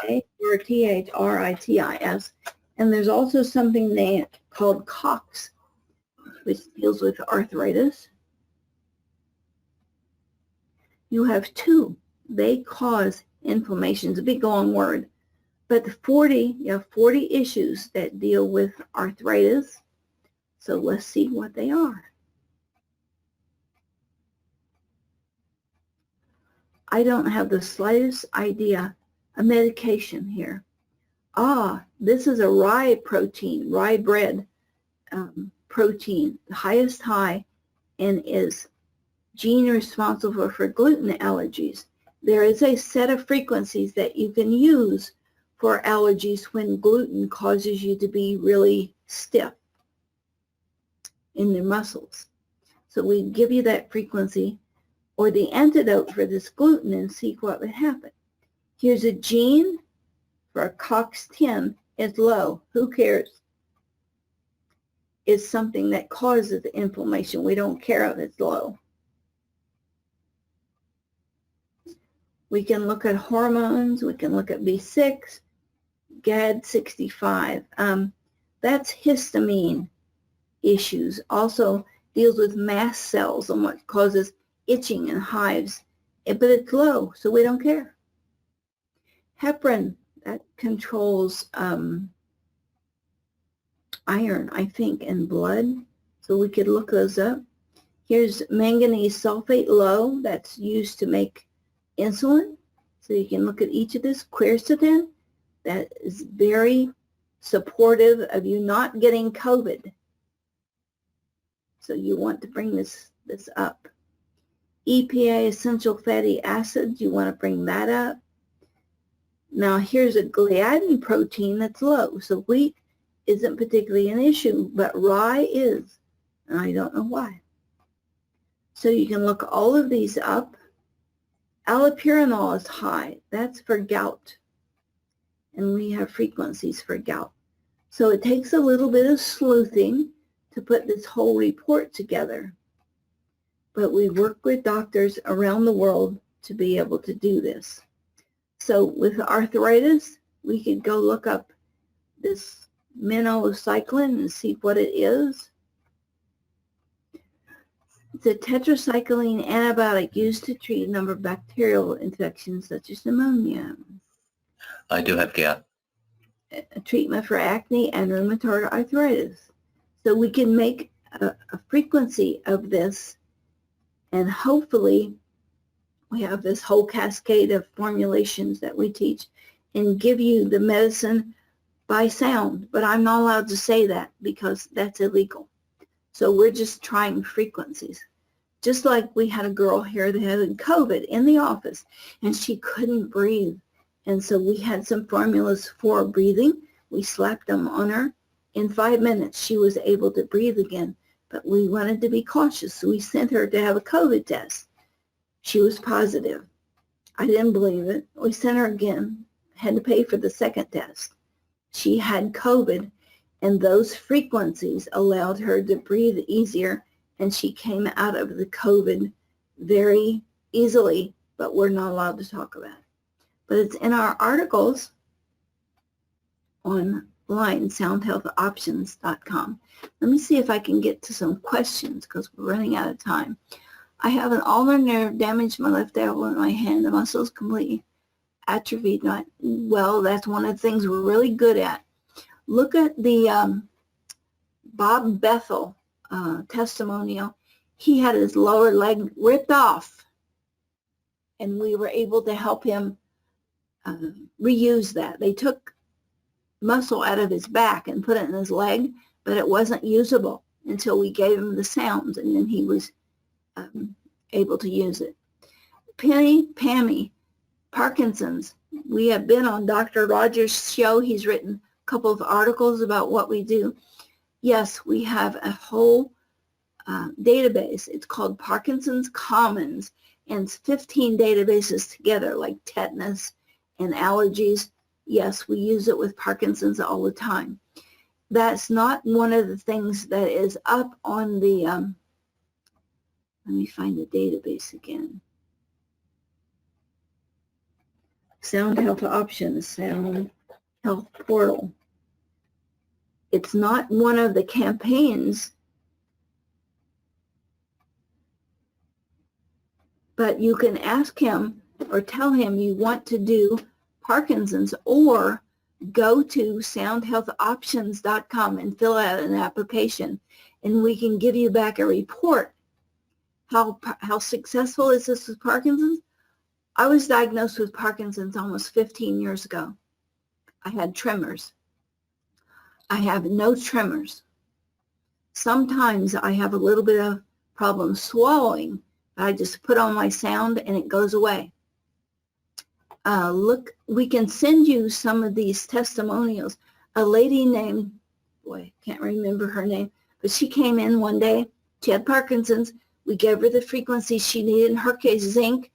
A-R-T-H-R-I-T-I-S. And there's also something called COX, which deals with arthritis. You have two. They cause inflammation. It's a big long word. But you have 40 issues that deal with arthritis. So let's see what they are. I don't have the slightest idea. A medication here. This is a rye protein, rye bread protein, the highest high, and is gene responsible for gluten allergies. There is a set of frequencies that you can use for allergies when gluten causes you to be really stiff in the muscles. So we give you that frequency or the antidote for this gluten and see what would happen. Here's a gene for a COX-10. It's low. Who cares? It's something that causes the inflammation. We don't care if it's low. We can look at hormones. We can look at B6, GAD65. That's histamine issues. Also deals with mast cells and what causes itching and hives. But it's low, so we don't care. Heparin, that controls iron, I think, in blood. So we could look those up. Here's manganese sulfate low. That's used to make insulin. So you can look at each of this. Quercetin, that is very supportive of you not getting COVID. So you want to bring this up. EPA, essential fatty acids, you want to bring that up. Now here's a gliadin protein that's low. So wheat isn't particularly an issue, but rye is. And I don't know why. So you can look all of these up. Allopurinol is high. That's for gout. And we have frequencies for gout. So it takes a little bit of sleuthing to put this whole report together. But we work with doctors around the world to be able to do this. So with arthritis, we could go look up this minocycline and see what it is. It's a tetracycline antibiotic used to treat a number of bacterial infections such as pneumonia. I do have gout. A treatment for acne and rheumatoid arthritis. So we can make a frequency of this And hopefully we have this whole cascade of formulations that we teach and give you the medicine by sound. But I'm not allowed to say that because that's illegal. So we're just trying frequencies. Just like we had a girl here that had COVID in the office and she couldn't breathe. And so we had some formulas for breathing. We slapped them on her. In 5 minutes, she was able to breathe again. But we wanted to be cautious, so we sent her to have a COVID test. She was positive. I didn't believe it. We sent her again, had to pay for the second test. She had COVID, and those frequencies allowed her to breathe easier, and she came out of the COVID very easily, but we're not allowed to talk about it. But it's in our articles online, soundhealthoptions.com. Let me see if I can get to some questions because we're running out of time. I have an ulnar nerve damage my left elbow and my hand. The muscles completely atrophied. Well, that's one of the things we're really good at. Look at the Bob Bethel testimonial. He had his lower leg ripped off, and we were able to help him reuse that. They took muscle out of his back and put it in his leg, but it wasn't usable until we gave him the sounds, and then he was able to use it. Pammy, Parkinson's. We have been on Dr. Rogers' show. He's written a couple of articles about what we do. Yes, we have a whole database. It's called Parkinson's Commons, and it's 15 databases together, like tetanus and allergies. Yes, we use it with Parkinson's all the time. That's not one of the things that is up on the, let me find the database again. Sound Health Options, Sound Health Portal. It's not one of the campaigns, but you can ask him or tell him you want to do Parkinson's, or go to soundhealthoptions.com and fill out an application, and we can give you back a report. How successful is this with Parkinson's? I was diagnosed with Parkinson's almost 15 years ago. I had tremors. I have no tremors. Sometimes I have a little bit of problem swallowing, but I just put on my sound and it goes away. Look, we can send you some of these testimonials. A lady named, boy, can't remember her name, but she came in one day. She had Parkinson's. We gave her the frequency she needed, in her case, zinc,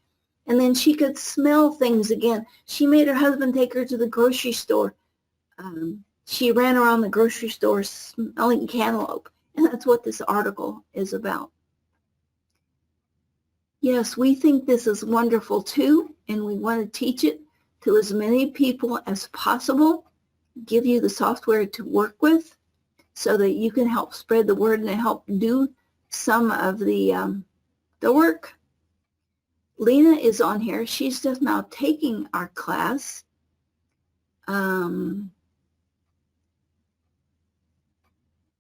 and then she could smell things again. She made her husband take her to the grocery store. She ran around the grocery store smelling cantaloupe, and that's what this article is about. Yes, we think this is wonderful too, and we want to teach it to as many people as possible, give you the software to work with so that you can help spread the word and help do some of the work. Lena is on here. She's just now taking our class.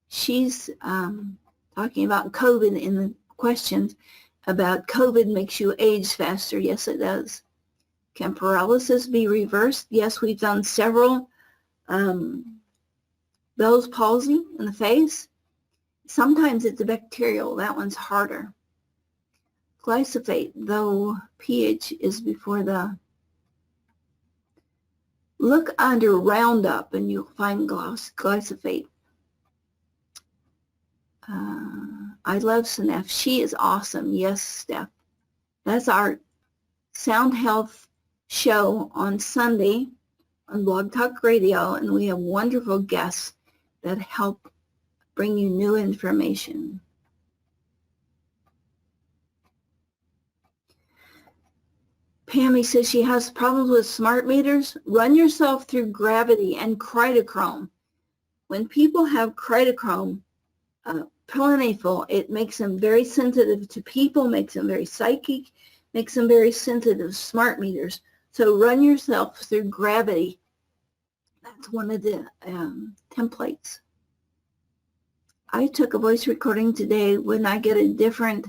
She's talking about COVID in the questions. About COVID makes you age faster. Yes, it does. Can paralysis be reversed? Yes, we've done several Bell's palsy in the face. Sometimes it's a bacterial. That one's harder. Glyphosate, though pH is before the... Look under Roundup and you'll find glyphosate. I love Snef. She is awesome. Yes, Steph. That's our Sound Health show on Sunday on Blog Talk Radio, and we have wonderful guests that help bring you new information. Pammy says she has problems with smart meters. Run yourself through gravity and critochrome. When people have critochrome, plentiful, it makes them very sensitive to people, makes them very psychic, makes them very sensitive, smart meters. So run yourself through gravity. That's one of the templates. I took a voice recording today. When I get a different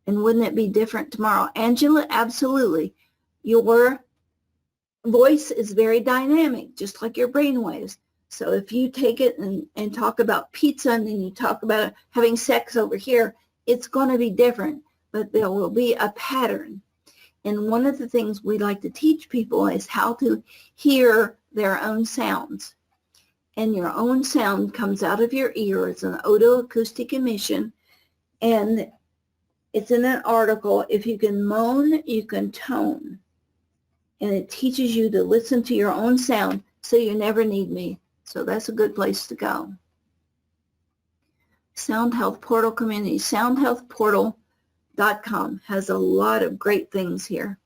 And wouldn't it be different tomorrow? Angela, absolutely. Your voice is very dynamic, just like your brain waves. So if you take it and talk about pizza and then you talk about having sex over here, it's going to be different, but there will be a pattern. And one of the things we like to teach people is how to hear their own sounds. And your own sound comes out of your ear. It's an otoacoustic emission. And it's in an article, if you can moan, you can tone. And it teaches you to listen to your own sound so you never need me. So that's a good place to go. Sound Health Portal Community. SoundHealthPortal.com has a lot of great things here.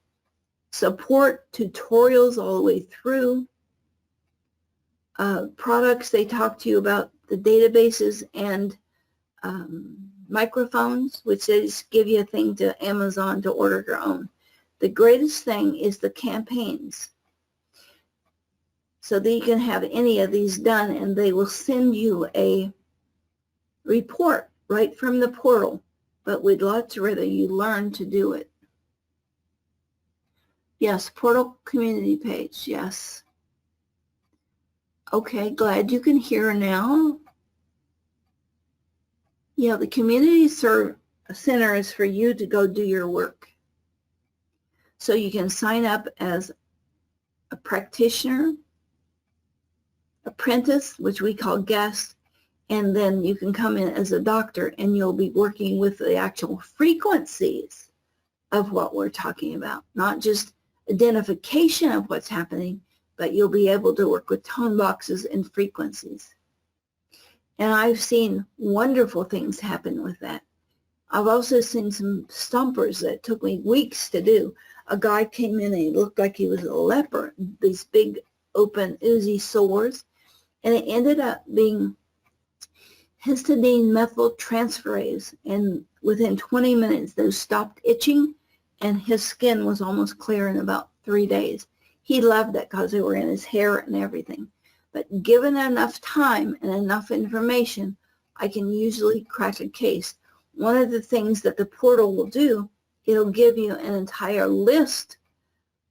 Support tutorials all the way through. Products, they talk to you about the databases and microphones, which they just give you a thing to Amazon to order your own. The greatest thing is the campaigns. So that you can have any of these done and they will send you a report right from the portal. But we'd lots rather you learn to do it. Yes, portal community page, yes. Okay, glad you can hear now. Yeah, the community center is for you to go do your work. So you can sign up as a practitioner, apprentice, which we call guest, and then you can come in as a doctor and you'll be working with the actual frequencies of what we're talking about, not just identification of what's happening, but you'll be able to work with tone boxes and frequencies. And I've seen wonderful things happen with that. I've also seen some stompers that took me weeks to do. A guy came in and he looked like he was a leper, these big open oozy sores, and it ended up being histidine methyltransferase, and within 20 minutes those stopped itching and his skin was almost clear in about 3 days. He loved it because they were in his hair and everything. But given enough time and enough information, I can usually crack a case. One of the things that the portal will do, it'll give you an entire list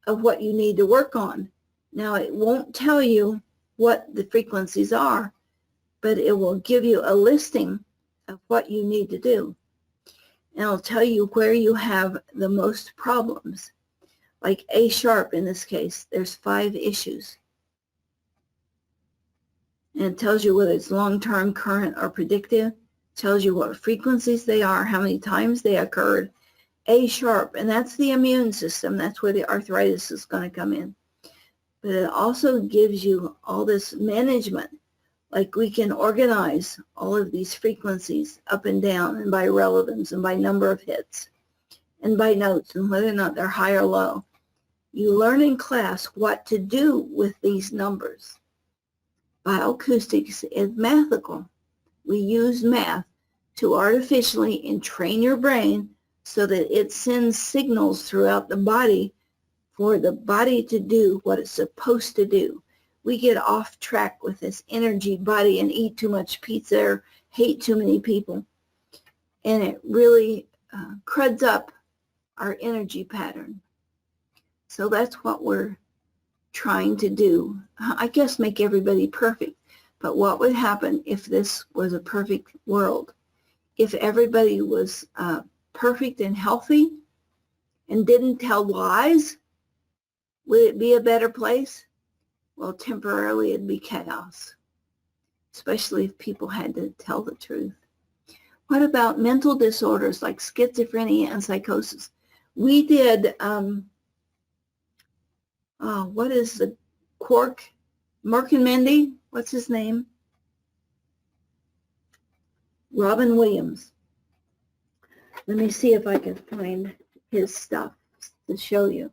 of what you need to work on. Now, it won't tell you what the frequencies are, but it will give you a listing of what you need to do. And it'll tell you where you have the most problems. Like A sharp in this case, there's 5 issues. And it tells you whether it's long-term, current, or predictive. It tells you what frequencies they are, how many times they occurred. A sharp, and that's the immune system. That's where the arthritis is going to come in. But it also gives you all this management. Like we can organize all of these frequencies up and down and by relevance and by number of hits and by notes and whether or not they're high or low. You learn in class what to do with these numbers. Bioacoustics is mathical. We use math to artificially entrain your brain so that it sends signals throughout the body for the body to do what it's supposed to do. We get off track with this energy body and eat too much pizza or hate too many people. And it really cruds up our energy pattern. So that's what we're trying to do. I guess make everybody perfect. But what would happen if this was a perfect world? If everybody was perfect and healthy and didn't tell lies, would it be a better place? Well, temporarily it'd be chaos, especially if people had to tell the truth. What about mental disorders like schizophrenia and psychosis? We did, what is the Mark and Mindy? What's his name? Robin Williams. Let me see if I can find his stuff to show you.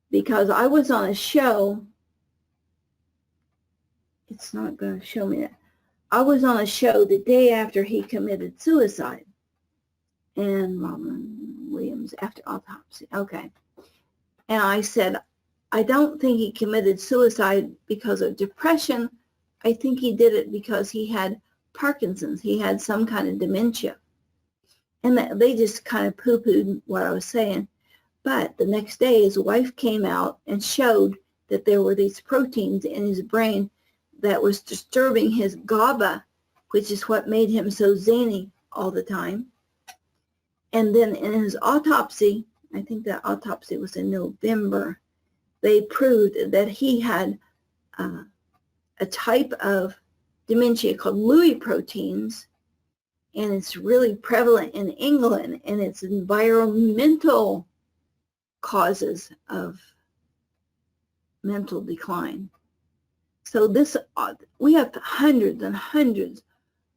Because I was on a show. It's not going to show me that. I was on a show the day after he committed suicide. And Robin Williams, after autopsy. Okay. And I said, I don't think he committed suicide because of depression. I think he did it because he had Parkinson's. He had some kind of dementia. And they just kind of poo-pooed what I was saying. But the next day, his wife came out and showed that there were these proteins in his brain that was disturbing his GABA, which is what made him so zany all the time. And then in his autopsy, I think that autopsy was in November, they proved that he had a type of dementia called Lewy proteins, and it's really prevalent in England, and it's environmental causes of mental decline. So this, we have hundreds and hundreds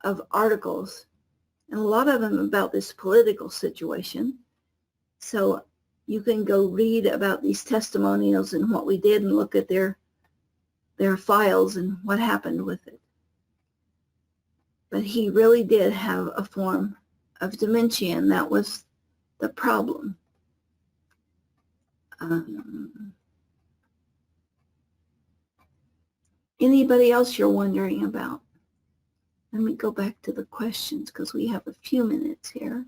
of articles, and a lot of them about this political situation. So you can go read about these testimonials and what we did and look at their files and what happened with it. But he really did have a form of dementia, and that was the problem. Anybody else you're wondering about? Let me go back to the questions because we have a few minutes here.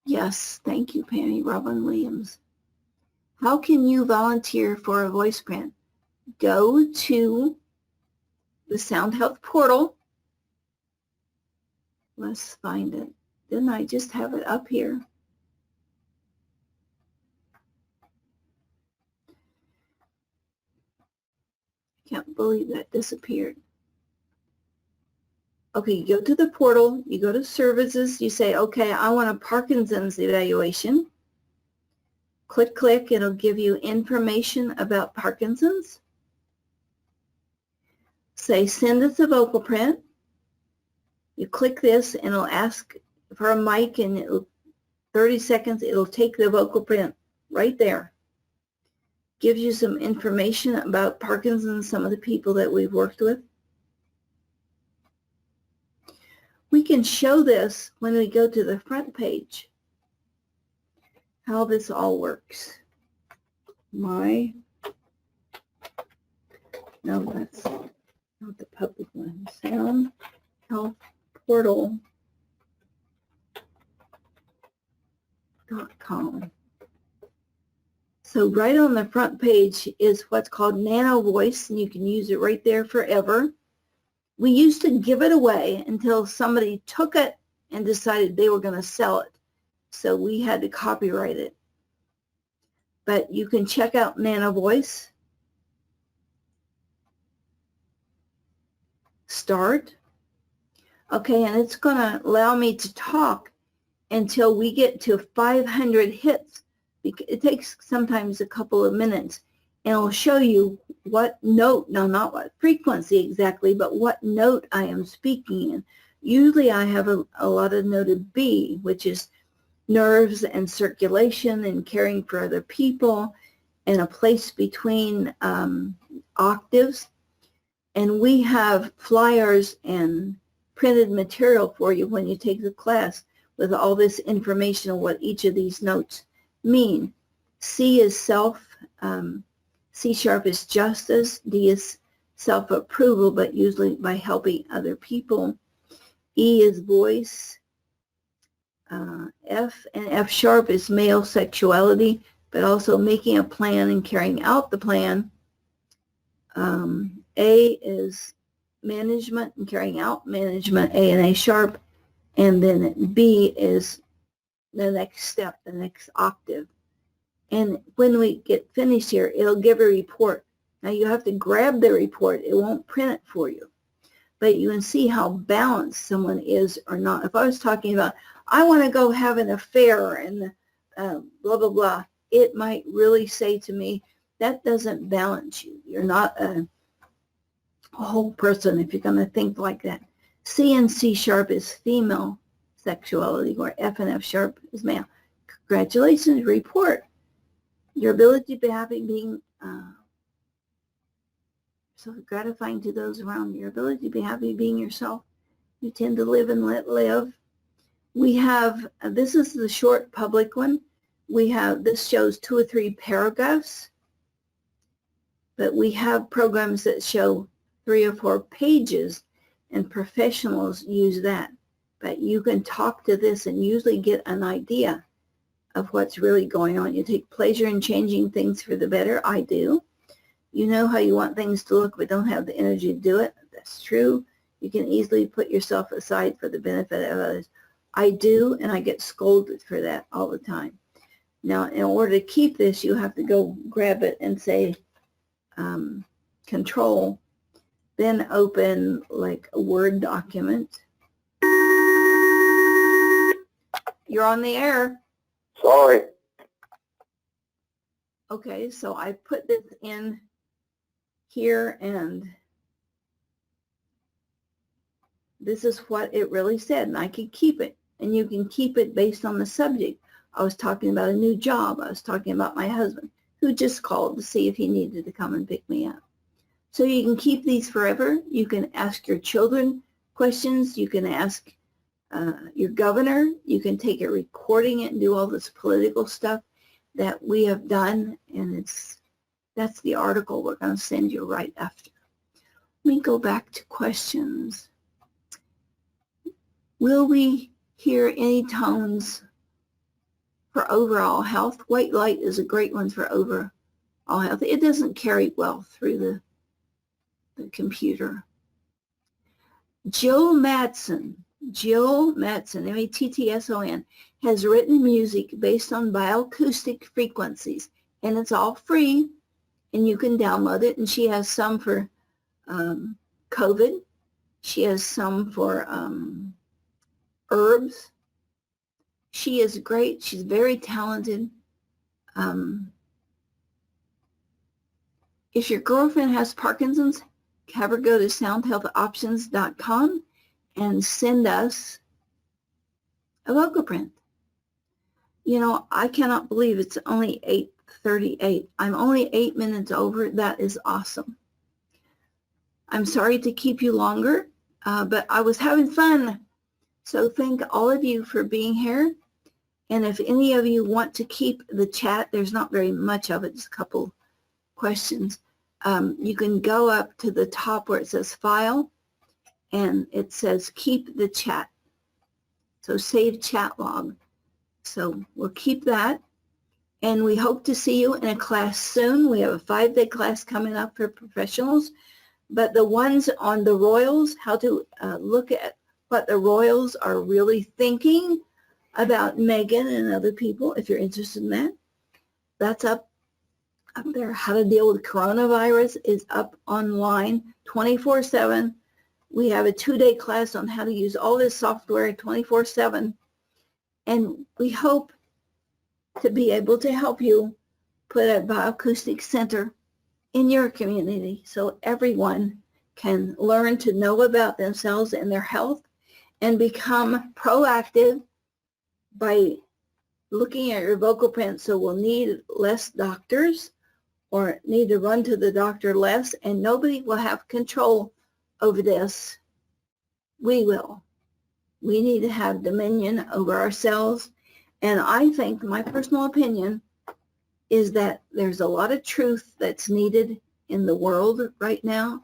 Yes, thank you, Penny. Robin Williams. How can you volunteer for a voice grant? Go to the Sound Health portal. Let's find it. Didn't I just have it up here? Can't believe that disappeared. Okay, you go to the portal, you go to services, you say, okay, I want a Parkinson's evaluation. Click, click, it'll give you information about Parkinson's. Say, send us a vocal print. You click this and it'll ask for a mic, and it'll 30 seconds, it'll take the vocal print right there. Gives you some information about Parkinson's, some of the people that we've worked with. We can show this when we go to the front page, how this all works. No, that's not the public one. Sound Health Portal.com. So right on the front page is what's called Nano Voice, and you can use it right there forever. We used to give it away until somebody took it and decided they were going to sell it. So we had to copyright it. But you can check out Nano Voice. Start. Okay, and it's going to allow me to talk until we get to 500 hits. It takes sometimes a couple of minutes, and it'll show you what note, no, not what frequency exactly, but what note I am speaking in. Usually I have a lot of noted B, which is nerves and circulation and caring for other people, and a place between octaves. And we have flyers and printed material for you when you take the class with all this information on what each of these notes mean. C is self, C sharp is justice, D is self-approval, but usually by helping other people. E is voice, F and F sharp is male sexuality, but also making a plan and carrying out the plan. A is management and carrying out management, A and A sharp, and then B is the next step, the next octave. And when we get finished here, it'll give a report. Now you have to grab the report. It won't print it for you. But you can see how balanced someone is or not. If I was talking about, I want to go have an affair and blah, blah, blah, it might really say to me, that doesn't balance you. You're not a whole person if you're going to think like that. C and C sharp is female sexuality, or F and F sharp is male. Congratulations, report. Your ability to be happy being so gratifying to those around you. Your ability to be happy being yourself. You tend to live and let live. We have, this is the short public one. We have, this shows 2 or 3 paragraphs. but we have programs that show 3 or 4 pages, and professionals use that. But you can talk to this and usually get an idea of what's really going on. You take pleasure in changing things for the better. I do. You know how you want things to look, but don't have the energy to do it. That's true. You can easily put yourself aside for the benefit of others. I do, and I get scolded for that all the time. Now, in order to keep this, you have to go grab it and say, control, then open like a Word document. You're on the air. Sorry. Okay, so I put this in here, and this is what it really said, and I could keep it, and you can keep it based on the subject. I was talking about a new job. I was talking about my husband, who just called to see if he needed to come and pick me up. So you can keep these forever. You can ask your children questions. You can ask your governor. You can take it, recording it, and do all this political stuff that we have done, and that's the article we're going to send you right after. Let me go back to questions. Will we hear any tones for overall health? White light is a great one for overall health. It doesn't carry well through the computer. Jill Madsen, M-A-T-T-S-O-N, has written music based on bioacoustic frequencies, and it's all free, and you can download it. And she has some for COVID. She has some for herbs. She is great. She's very talented. If your girlfriend has Parkinson's, have her go to soundhealthoptions.com and send us a vocal print. You know, I cannot believe it's only 8:38. I'm only 8 minutes over. That is awesome. I'm sorry to keep you longer, but I was having fun. So thank all of you for being here. And if any of you want to keep the chat, there's not very much of it, just a couple questions. You can go up to the top where it says File, and it says Keep the Chat. So save chat log. So we'll keep that. And we hope to see you in a class soon. We have a 5-day class coming up for professionals. But the ones on the royals, how to look at what the royals are really thinking about Megan and other people, if you're interested in that, that's up there. How to deal with coronavirus is up online 24/7. We have a 2-day class on how to use all this software 24/7. And we hope to be able to help you put a bioacoustic center in your community so everyone can learn to know about themselves and their health and become proactive by looking at your vocal print. So we'll need less doctors, or need to run to the doctor less, and nobody will have control over this. We will. We need to have dominion over ourselves. And I think, my personal opinion, is that there's a lot of truth that's needed in the world right now.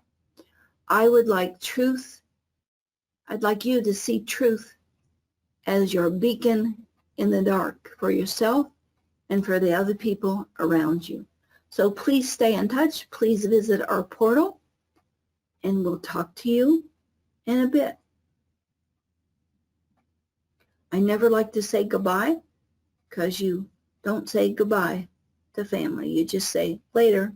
I would like truth. I'd like you to see truth as your beacon in the dark for yourself and for the other people around you. So please stay in touch. Please visit our portal, and we'll talk to you in a bit. I never like to say goodbye, because you don't say goodbye to family. You just say later.